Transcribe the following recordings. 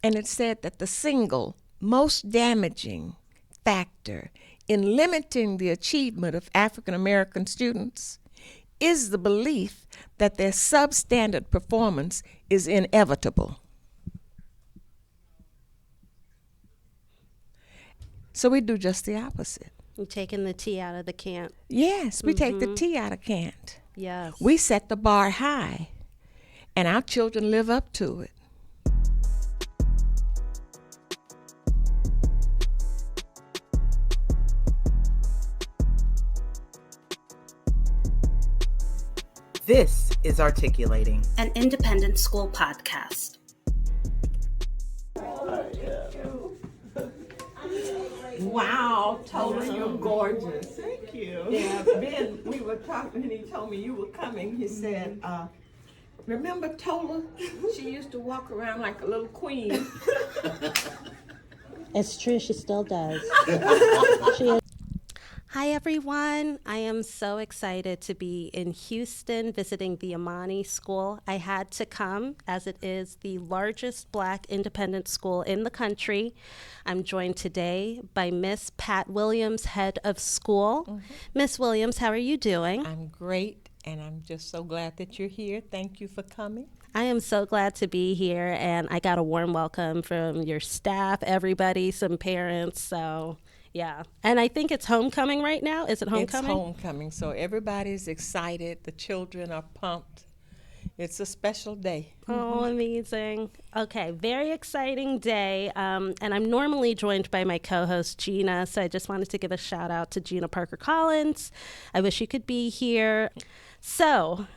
And it said that the single most damaging factor in limiting the achievement of African American students is the belief that their substandard performance is inevitable. So we do just the opposite. You're taking the T out of the can't. Yes, we take the T out of can't. Yes. We set the bar high, and our children live up to it. This is Articulating, an independent school podcast. Wow, Tola, you're gorgeous. Thank you. Yeah, Ben, we were talking and he told me you were coming. He said, remember Tola? She used to walk around like a little queen. It's true, she still does. Hi, everyone. I am so excited to be in Houston visiting the Imani School. I had to come as it is the largest Black independent school in the country. I'm joined today by Miss Pat Williams, head of school. Miss Williams, how are you doing? I'm great, and I'm just so glad that you're here. Thank you for coming. I am so glad to be here, and I got a warm welcome from your staff, everybody, some parents, so... Yeah, and I think it's homecoming right now. Is it homecoming? It's homecoming, so everybody's excited. The children are pumped. It's a special day. Oh, amazing. Okay, very exciting day. And I'm normally joined by my co-host, Gina, so I just wanted to give a shout out to Gina Parker-Collins. I wish you could be here. So,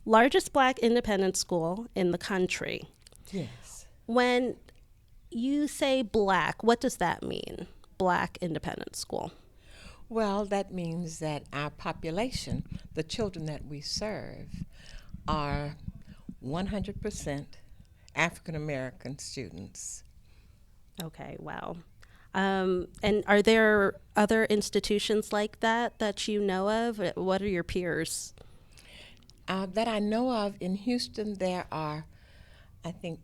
largest Black independent school in the country. Yes. When you say Black, what does that mean? Black independent school? Well, that means that our population, the children that we serve, are 100% African American students. Okay, wow. And are there other institutions like that you know of? What are your peers? That I know of in Houston, there are, I think,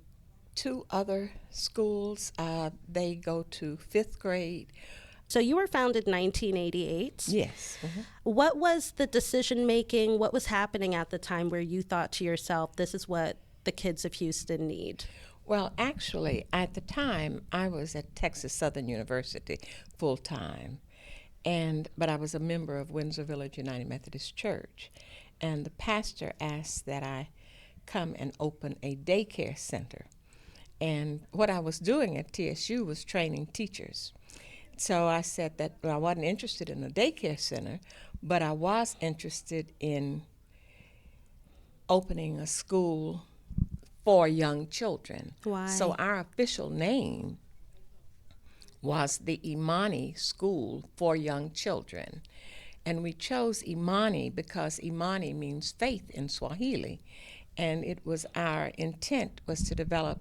2 other schools. They go to 5th grade. So you were founded in 1988. Yes. Mm-hmm. What was the decision making? What was happening at the time where you thought to yourself, this is what the kids of Houston need? Well, actually, at the time, I was at Texas Southern University full-time, but I was a member of Windsor Village United Methodist Church, and the pastor asked that I come and open a daycare center. And what I was doing at TSU was training teachers. So I said that I wasn't interested in a daycare center, but I was interested in opening a school for young children. Why? So our official name was the Imani School for Young Children. And we chose Imani because Imani means faith in Swahili. And it was our intent was to develop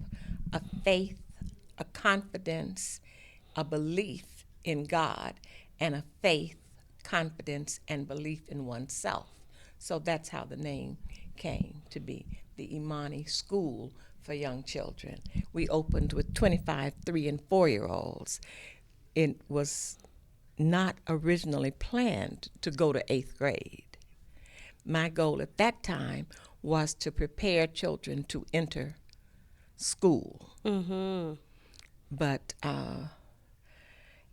a faith, a confidence, a belief in God, and a faith, confidence, and belief in oneself. So that's how the name came to be, the Imani School for Young Children. We opened with 25 3- and 4-year-olds. It was not originally planned to go to 8th grade. My goal at that time was to prepare children to enter school. Mm-hmm. But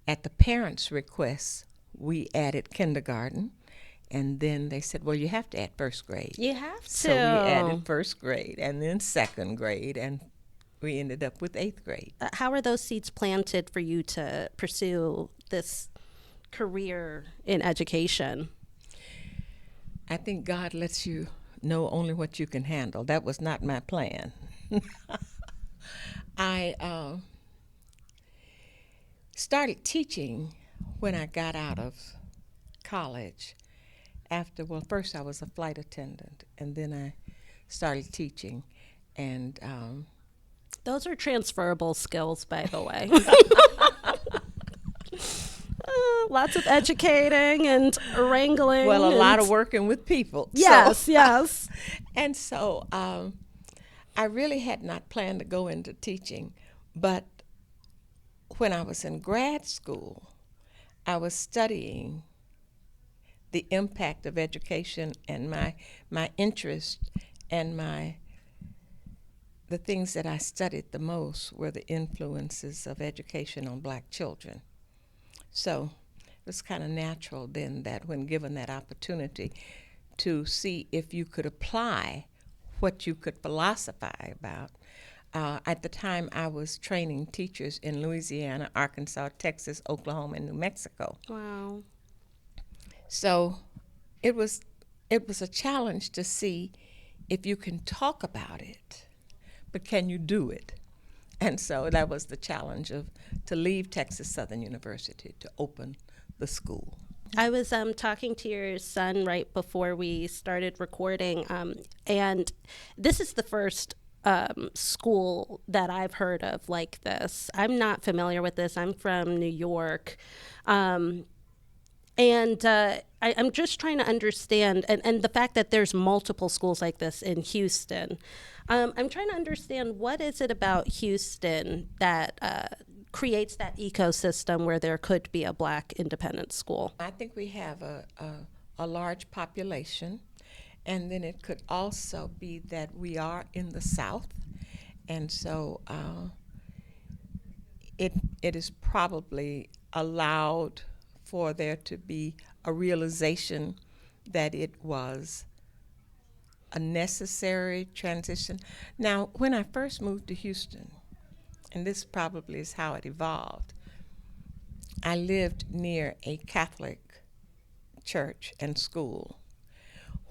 at the parents' request, we added kindergarten, and then they said, well, you have to add 1st grade. You have to. So we added 1st grade, and then 2nd grade, and we ended up with 8th grade. How are those seeds planted for you to pursue this career in education? I think God lets you know only what you can handle. That was not my plan. I started teaching when I got out of college. First I was a flight attendant, and then I started teaching. And those are transferable skills, by the way. Lots of educating and wrangling. Well, a lot of working with people. Yes, yes. And so I really had not planned to go into teaching, But when I was in grad school, I was studying the impact of education, and my interest and the things that I studied the most were the influences of education on black children. So it was kind of natural then that when given that opportunity to see if you could apply what you could philosophize about. At the time, I was training teachers in Louisiana, Arkansas, Texas, Oklahoma, and New Mexico. Wow. So it was a challenge to see if you can talk about it, but can you do it? And so that was the challenge to leave Texas Southern University to open the school. I was talking to your son right before we started recording, and this is the first school that I've heard of like this. I'm not familiar with this. I'm from New York. I'm just trying to understand, and the fact that there's multiple schools like this in Houston. I'm trying to understand, what is it about Houston that creates that ecosystem where there could be a black independent school? I think we have a large population, and then it could also be that we are in the South, and so it is probably allowed for there to be a realization that it was a necessary transition. Now, when I first moved to Houston, and this probably is how it evolved, I lived near a Catholic church and school,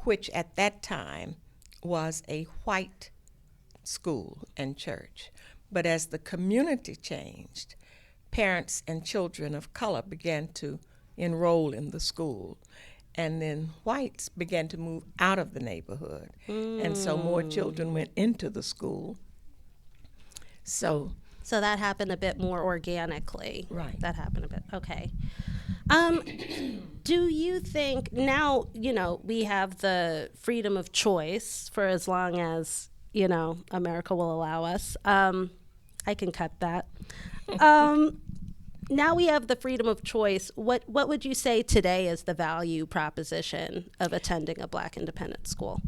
which at that time was a white school and church. But as the community changed, parents and children of color began to enroll in the school. And then whites began to move out of the neighborhood. And so more children went into the school. So that happened a bit more organically. Right. That happened a bit. Okay. Do you think now, we have the freedom of choice for as long as, America will allow us. I can cut that. Now we have the freedom of choice. What would you say today is the value proposition of attending a black independent school?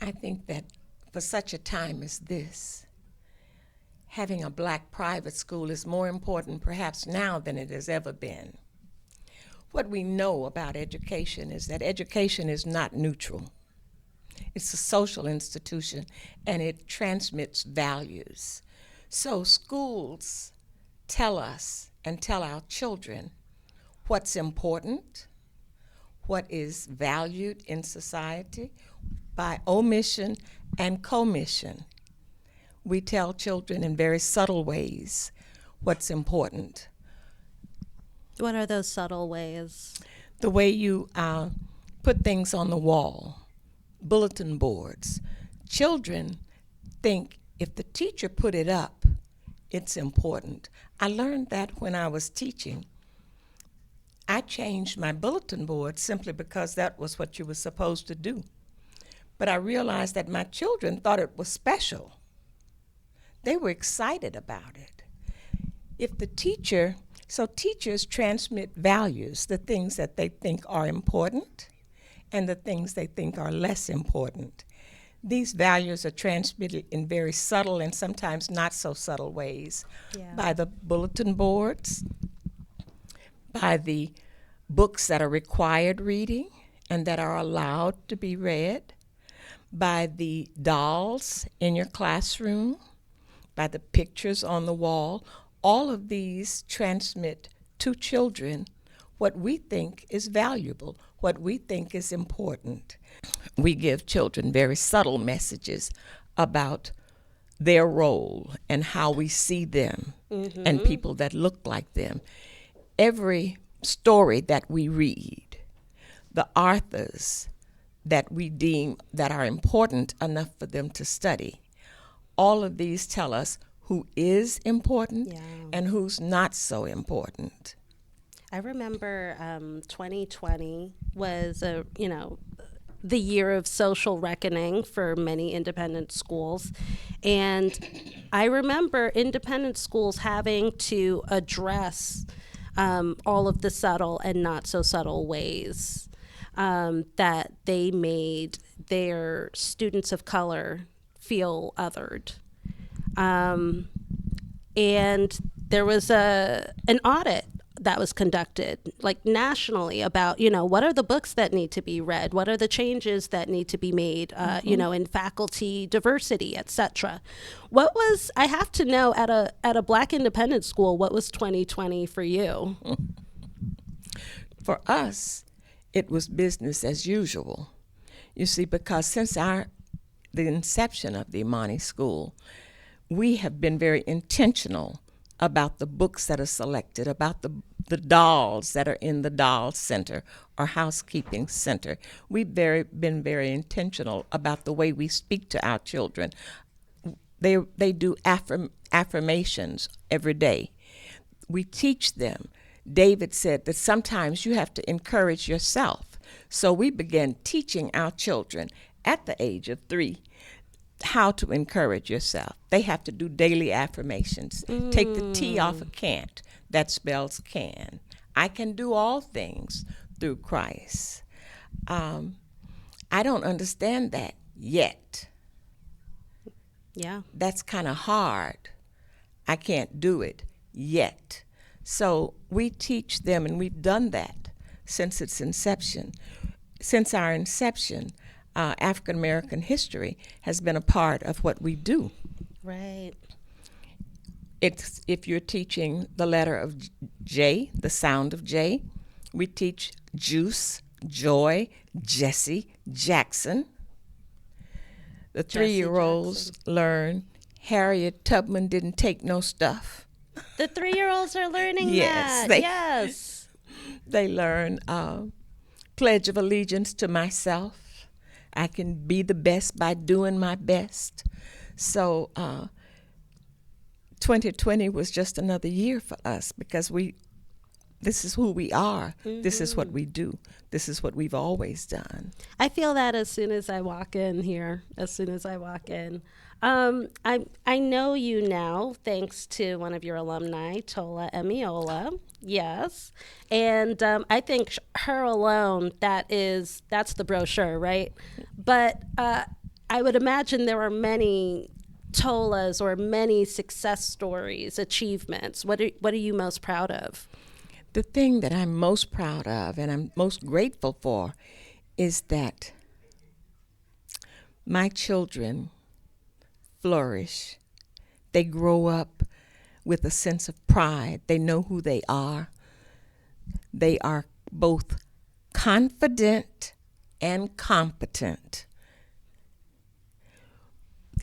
I think that for such a time as this, having a black private school is more important perhaps now than it has ever been. What we know about education is that education is not neutral. It's a social institution, and it transmits values. So schools tell us and tell our children what's important, what is valued in society by omission and commission. We tell children in very subtle ways what's important. What are those subtle ways? The way you put things on the wall, bulletin boards. Children think if the teacher put it up, it's important. I learned that when I was teaching. I changed my bulletin board simply because that was what you were supposed to do. But I realized that my children thought it was special. They were excited about it. If the teacher, so teachers transmit values, the things that they think are important and the things they think are less important. These values are transmitted in very subtle and sometimes not so subtle ways by the bulletin boards, by the books that are required reading and that are allowed to be read, by the dolls in your classroom, by the pictures on the wall. All of these transmit to children what we think is valuable, what we think is important. We give children very subtle messages about their role and how we see them and people that look like them. Every story that we read, the authors that we deem that are important enough for them to study, all of these tell us who is important and who's not so important. I remember 2020 was a the year of social reckoning for many independent schools. And I remember independent schools having to address all of the subtle and not so subtle ways that they made their students of color feel othered. And there was an audit that was conducted, like nationally, about, what are the books that need to be read? What are the changes that need to be made, in faculty diversity, etc. What was, I have to know, at a Black independent school, what was 2020 for you? For us, it was business as usual. You see, because since the inception of the Imani School, we have been very intentional about the books that are selected, about the dolls that are in the doll center or housekeeping center. We've been very intentional about the way we speak to our children. They do affirmations every day. We teach them. David said that sometimes you have to encourage yourself. So we began teaching our children at the age of 3 how to encourage yourself. They have to do daily affirmations. Take the T off of can't. That spells can. I can do all things through Christ. I don't understand that yet. Yeah. That's kind of hard. I can't do it yet. So we teach them, and we've done that since its inception. Since our inception, African American history has been a part of what we do. Right. It's, if you're teaching the letter of J, the sound of J, we teach Juice, Joy, Jesse, Jackson. The 3-year-olds learn Harriet Tubman didn't take no stuff. The 3-year-olds are learning Yes, that. Yes. They learn Pledge of Allegiance to myself. I can be the best by doing my best. So 2020 was just another year for us because this is who we are. Mm-hmm. This is what we do. This is what we've always done. I feel that as soon as I walk in here, I know you now thanks to one of your alumni, Tola Emiola. Yes. And I think her alone, that's the brochure, right? But I would imagine there are many Tolas or many success stories, achievements. What are you most proud of? The thing that I'm most proud of and I'm most grateful for is that my children flourish. They grow up with a sense of pride. They know who they are. They are both confident and competent.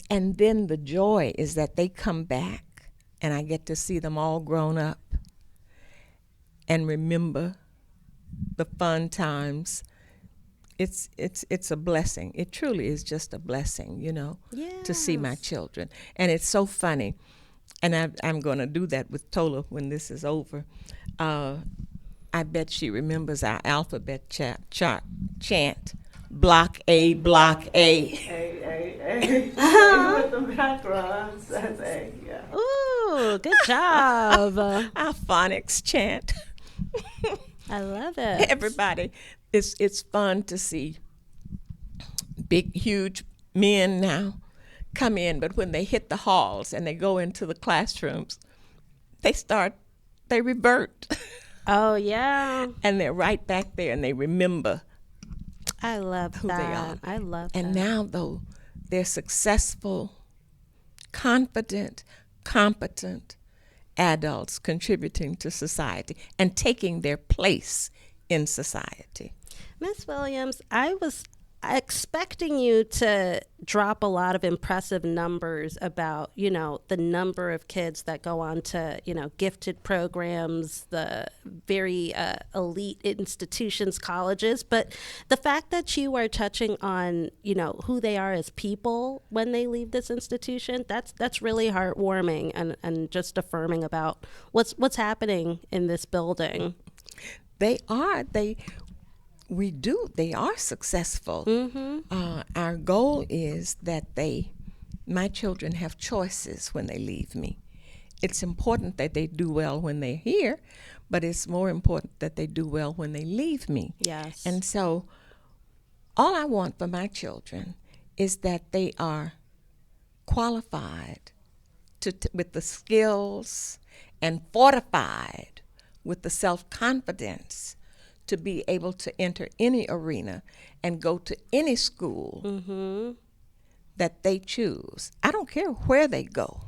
And then the joy is that they come back and I get to see them all grown up and remember the fun times. It's a blessing. It truly is just a blessing, Yes. to see my children. And it's so funny. And I'm going to do that with Tola when this is over. I bet she remembers our alphabet chant. Block A, block A. A. With the background says A, yeah. Ooh, good job. Our phonics chant. I love it. Everybody, it's fun to see big, huge men now come in, but when they hit the halls and they go into the classrooms, they revert. Oh, yeah. And they're right back there and they remember I love who that. they are. I love And that. now, though, they're successful, confident, competent adults contributing to society and taking their place in society. Miss Williams, I was expecting you to drop a lot of impressive numbers about, the number of kids that go on to, gifted programs, the very elite institutions, colleges. But the fact that you are touching on, who they are as people when they leave this institution, that's really heartwarming and just affirming about what's happening in this building. They are. they are successful. Our goal is that my children have choices when they leave me. It's important that they do well when they're here, but it's more important that they do well when they leave me. Yes. And so all I want for my children is that they are qualified with the skills and fortified with the self-confidence to be able to enter any arena and go to any school that they choose. I don't care where they go.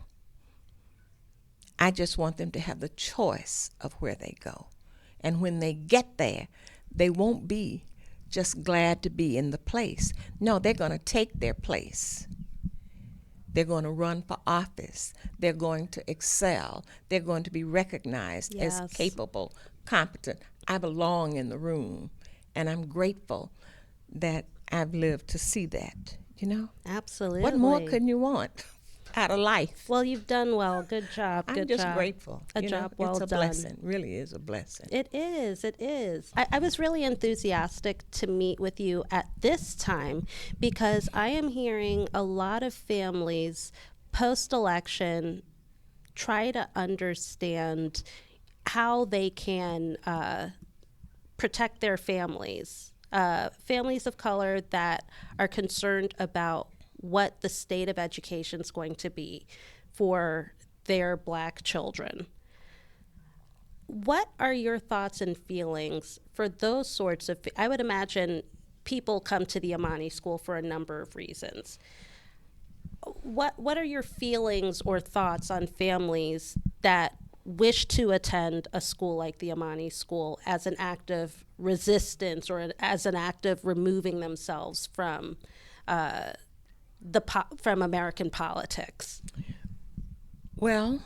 I just want them to have the choice of where they go. And when they get there, they won't be just glad to be in the place. No, they're going to take their place. They're going to run for office. They're going to excel. They're going to be recognized as capable, competent. I belong in the room, and I'm grateful that I've lived to see that, Absolutely. What more could you want out of life? Well, you've done well. Good job. I'm just grateful. A job well done. It's a blessing. Really is a blessing. It is. It is. I was really enthusiastic to meet with you at this time because I am hearing a lot of families post-election try to understand how they can protect their families, families of color that are concerned about what the state of education is going to be for their Black children. What are your thoughts and feelings for those sorts of, I would imagine people come to the Imani School for a number of reasons. What are your feelings or thoughts on families that wish to attend a school like the Imani School as an act of resistance or as an act of removing themselves from from American politics? Well,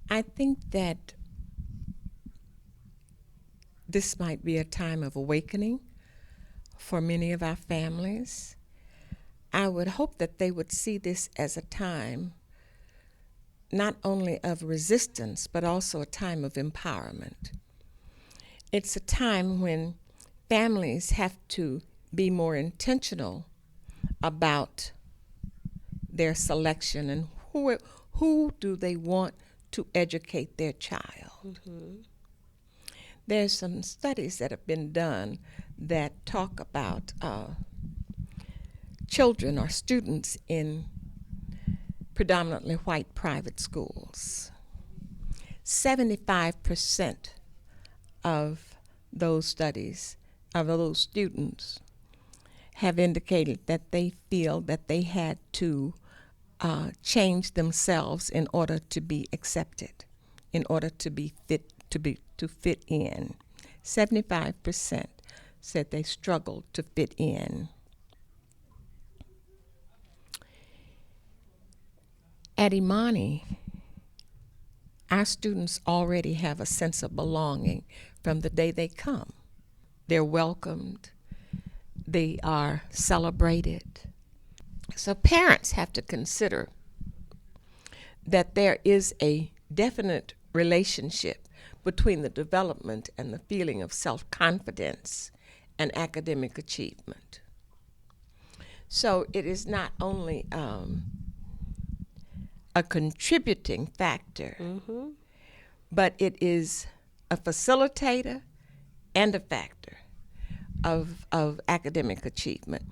I think that this might be a time of awakening for many of our families. I would hope that they would see this as a time not only of resistance, but also a time of empowerment. It's a time when families have to be more intentional about their selection and who do they want to educate their child. There's some studies that have been done that talk about children or students in predominantly white private schools. 75% of those studies, of those students, have indicated that they feel that they had to change themselves in order to be accepted, in order to be fit to fit in. 75% said they struggled to fit in. At Imani, our students already have a sense of belonging from the day they come. They're welcomed. They are celebrated. So parents have to consider that there is a definite relationship between the development and the feeling of self-confidence and academic achievement. So it is not only a contributing factor, but it is a facilitator and a factor of academic achievement.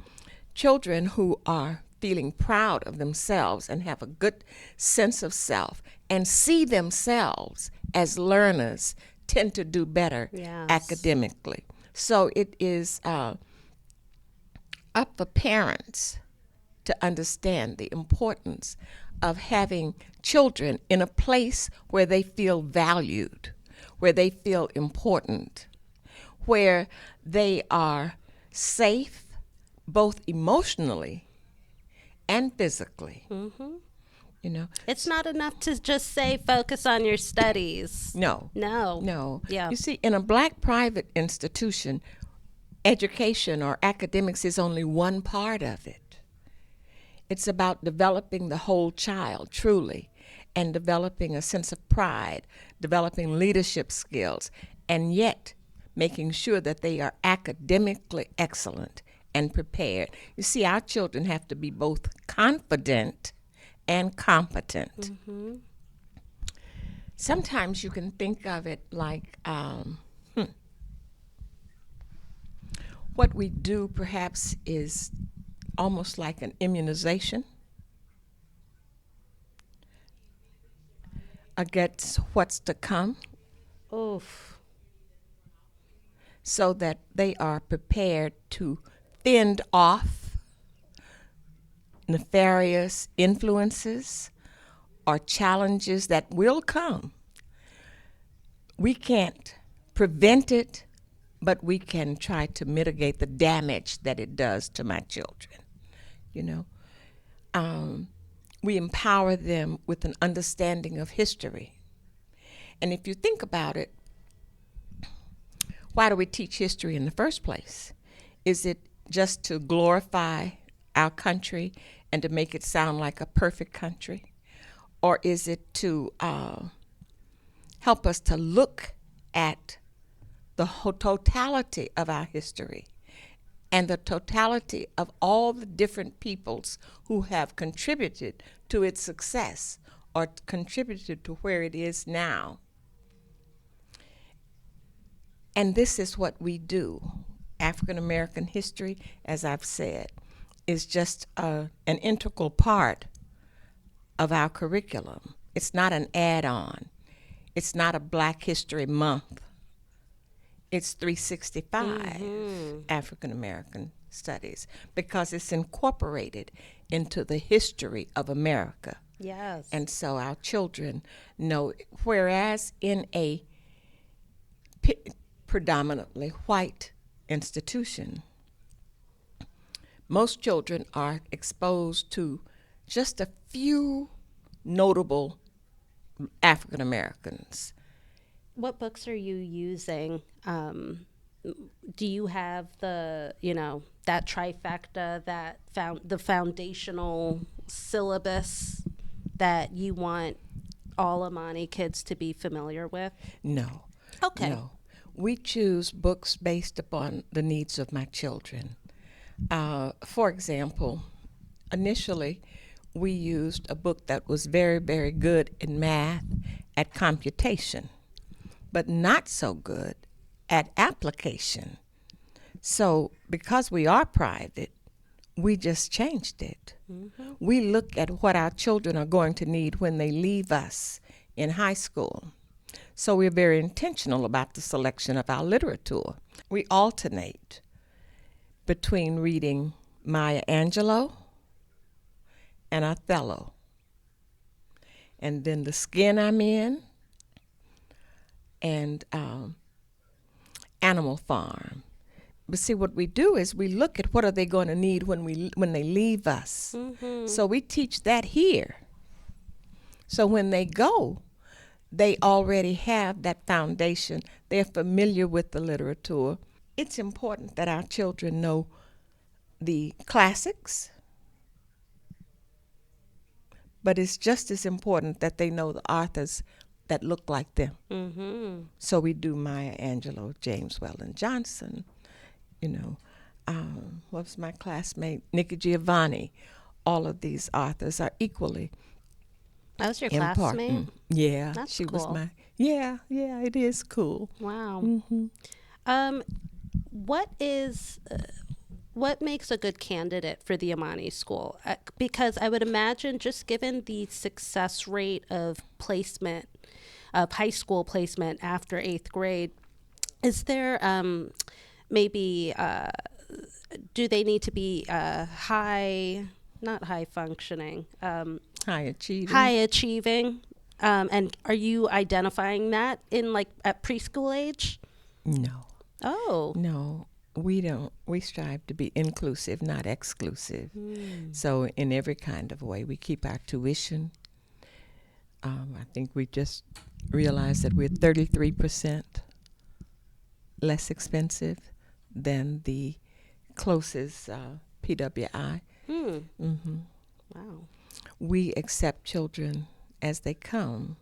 Children who are feeling proud of themselves and have a good sense of self and see themselves as learners tend to do better academically. So it is up for parents to understand the importance of having children in a place where they feel valued, where they feel important, where they are safe both emotionally and physically. You know, it's not enough to just say focus on your studies. No. Yeah. You see, in a Black private institution, education or academics is only one part of it. It's about developing the whole child, truly, and developing a sense of pride, developing leadership skills, and yet making sure that they are academically excellent and prepared. You see, our children have to be both confident and competent. Mm-hmm. Sometimes you can think of it like what we do perhaps is almost like an immunization against what's to come, Oof. so that they are prepared to fend off nefarious influences or challenges that will come. We can't prevent it, but we can try to mitigate the damage that it does to my children. You know, we empower them with an understanding of history. And if you think about it, why do we teach history in the first place? Is it just to glorify our country and to make it sound like a perfect country? Or is it to help us to look at the totality of our history and the totality of all the different peoples who have contributed to its success or contributed to where it is now? And this is what we do. African American history, as I've said, is just an integral part of our curriculum. It's not an add-on. It's not a Black History Month. It's 365 African American studies, because it's incorporated into the history of America. Yes. And so our children know, whereas in a predominantly white institution, most children are exposed to just a few notable African Americans. What books are you using? Do you have the, that trifecta, that the foundational syllabus that you want all Imani kids to be familiar with? No. Okay. No. We choose books based upon the needs of my children. For example, initially, we used a book that was very, very good in math at computation, but not so good at application. So because we are private, we just changed it. Mm-hmm. We look at what our children are going to need when they leave us in high school. So we're very intentional about the selection of our literature. We alternate between reading Maya Angelou and Othello. And then The Skin I'm In and Animal Farm. But see, what we do is we look at what are they going to need when they leave us. Mm-hmm. So we teach that here. So when they go, they already have that foundation. They're familiar with the literature. It's important that our children know the classics, but it's just as important that they know the authors that look like them. Mm-hmm. So we do Maya Angelou, James Weldon Johnson, what was my classmate? Nikki Giovanni. All of these authors are equally That was your important. classmate? Yeah. That's she cool. was my, yeah, it is cool. Wow. Mm-hmm. What makes a good candidate for the Imani School? Because I would imagine, just given the success rate of placement, of high school placement after 8th grade, is there maybe, do they need to be not high functioning, High achieving. high achieving? And are you identifying that in at preschool age? No. Oh. No, we don't. We strive to be inclusive, not exclusive. So in every kind of way, we keep our tuition. I think we just realized that we're 33% less expensive than the closest PWI. Mm-hmm. Wow. We accept children as they come.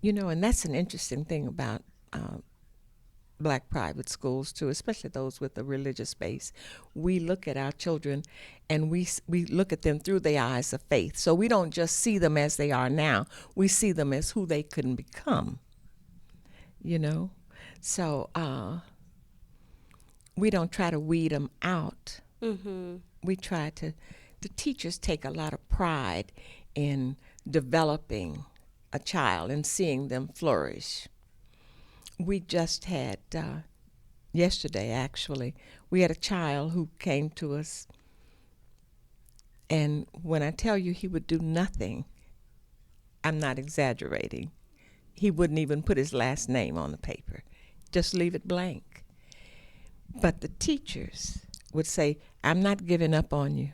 And that's an interesting thing about black private schools too, especially those with a religious base. We look at our children and we look at them through the eyes of faith. So we don't just see them as they are now. We see them as who they can become, you know. So we don't try to weed them out. Mm-hmm. We try to, the teachers take a lot of pride in developing a child and seeing them flourish. We just had, yesterday actually, we had a child who came to us, and when I tell you he would do nothing, I'm not exaggerating. He wouldn't even put his last name on the paper, just leave it blank. But the teachers would say, I'm not giving up on you.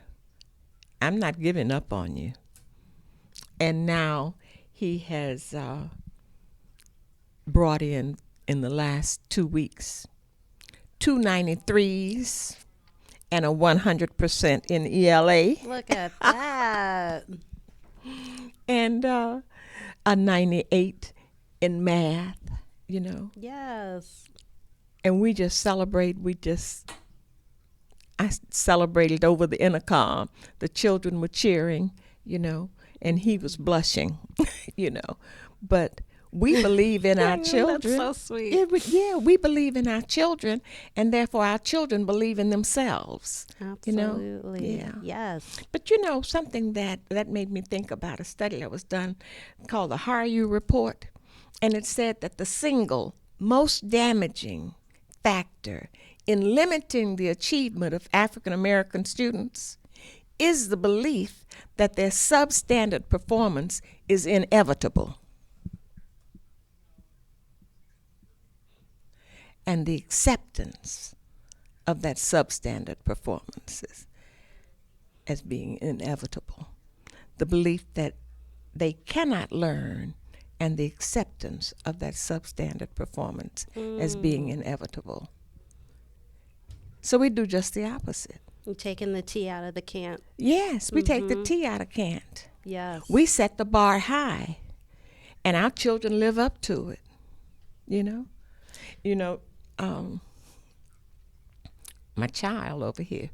I'm not giving up on you. And now he has brought in the last 2 weeks, 2 93s and a 100% in ELA. Look at that. And a 98 in math, you know. Yes. And we just celebrate. I celebrated over the intercom. The children were cheering, you know, and he was blushing, you know. But we believe in our children. That's so sweet. We believe in our children, and therefore our children believe in themselves. Absolutely. You know? Yeah. Yes. But you know, something that made me think about a study that was done called the Haryu Report, and it said that the single most damaging factor in limiting the achievement of African American students is the belief that their substandard performance is inevitable. And the acceptance of that substandard performances as being inevitable. The belief that they cannot learn, and the acceptance of that substandard performance as being inevitable. So we do just the opposite. You're taking the tea out of the can't. Yes, we take the tea out of can't. Yes. We set the bar high, and our children live up to it, you know? You know, my child over here,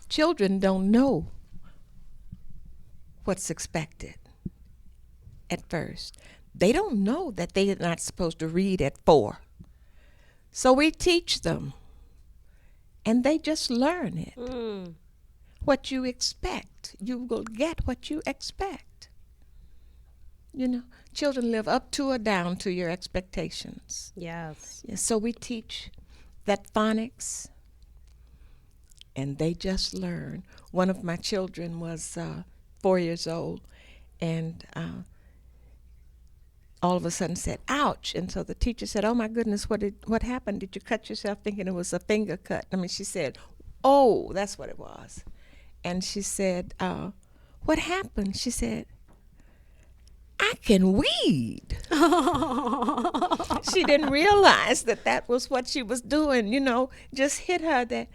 children don't know what's expected at first. They don't know that they are not supposed to read at 4. So we teach them, and they just learn it. What you expect, you will get what you expect. You know, children live up to or down to your expectations. Yes. Yeah, so we teach that phonics, and they just learn. One of my children was 4 years old, and all of a sudden said, ouch. And so the teacher said, oh my goodness, what happened? Did you cut yourself? Thinking it was a finger cut. I mean, she said, oh, that's what it was. And she said, what happened? She said, I can weed. She didn't realize that was what she was doing, you know, just hit her that,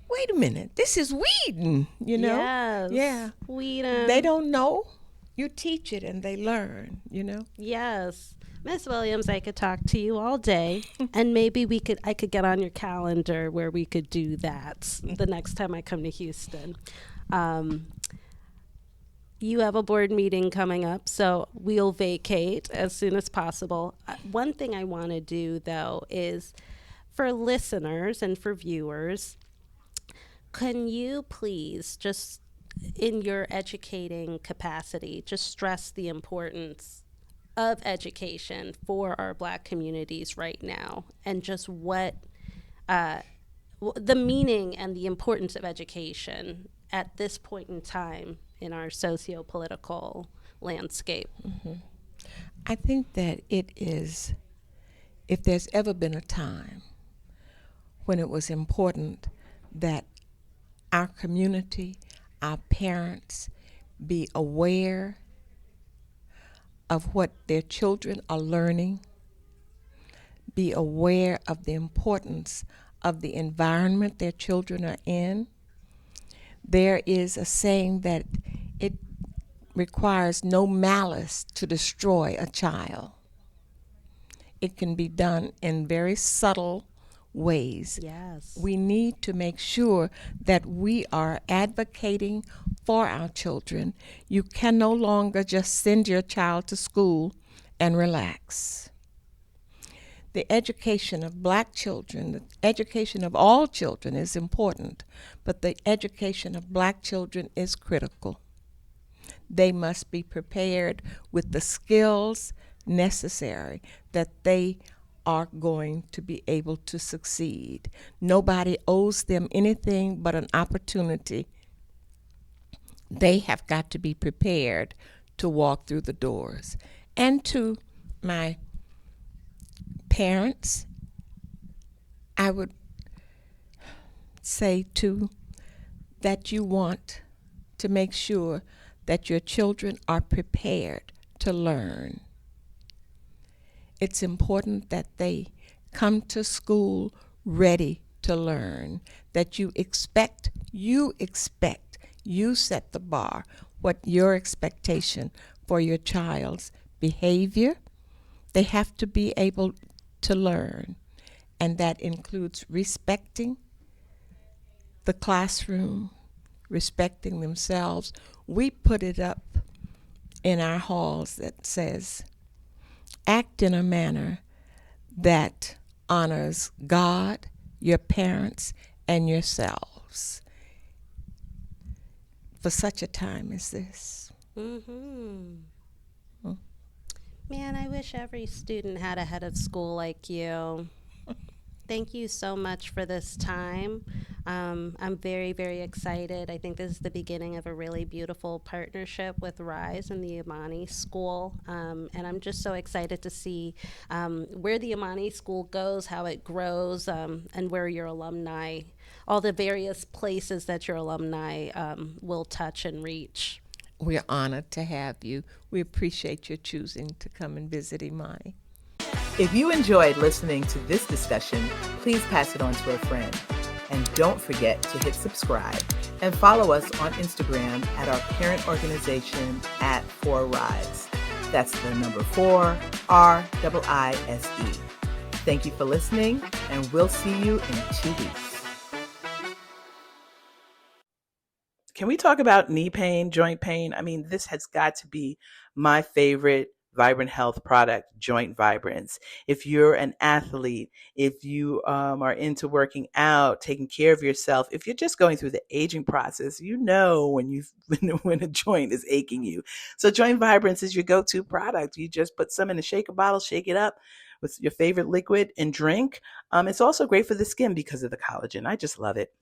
wait a minute, this is weeding, you know? Yes. Yeah. Weeding. They don't know. You teach it and they learn, you know? Yes. Miss Williams, I could talk to you all day, and maybe I could get on your calendar where we could do that the next time I come to Houston. You have a board meeting coming up, so we'll vacate as soon as possible. One thing I want to do, though, is for listeners and for viewers, can you please just, in your educating capacity, just stress the importance of education for our Black communities right now, and just what the meaning and the importance of education at this point in time in our socio-political landscape? I think that it is, if there's ever been a time when it was important that our community, our parents, be aware of what their children are learning, be aware of the importance of the environment their children are in. There is a saying that it requires no malice to destroy a child. it can be done in very subtle ways. Yes. We need to make sure that we are advocating for our children. You can no longer just send your child to school and relax. The education of black children, the education of all children is important, but the education of black children is critical. They must be prepared with the skills necessary that they are going to be able to succeed. Nobody owes them anything but an opportunity. They have got to be prepared to walk through the doors. And to my parents, I would say too that you want to make sure that your children are prepared to learn. It's important that they come to school ready to learn, that you set the bar, what your expectation for your child's behavior. They have to be able to learn, and that includes respecting the classroom, respecting themselves. We put it up in our halls that says, act in a manner that honors God, your parents, and yourselves for such a time as this. Man, I wish every student had a head of school like you. Thank you so much for this time. I'm very, very excited. I think this is the beginning of a really beautiful partnership with RISE and the Imani School. And I'm just so excited to see where the Imani School goes, how it grows, and where your alumni, all the various places that your alumni will touch and reach. We're honored to have you. We appreciate your choosing to come and visit Imani. If you enjoyed listening to this discussion, please pass it on to a friend. And don't forget to hit subscribe and follow us on Instagram at our parent organization at 4RISE. That's the number 4, RIISE. Thank you for listening, and we'll see you in 2 weeks. Can we talk about knee pain, joint pain? I mean, this has got to be my favorite Vibrant Health product, Joint Vibrance. If you're an athlete, if you are into working out, taking care of yourself, if you're just going through the aging process, you know when a joint is aching you. So Joint Vibrance is your go-to product. You just put some in a shaker bottle, shake it up with your favorite liquid and drink. It's also great for the skin because of the collagen. I just love it.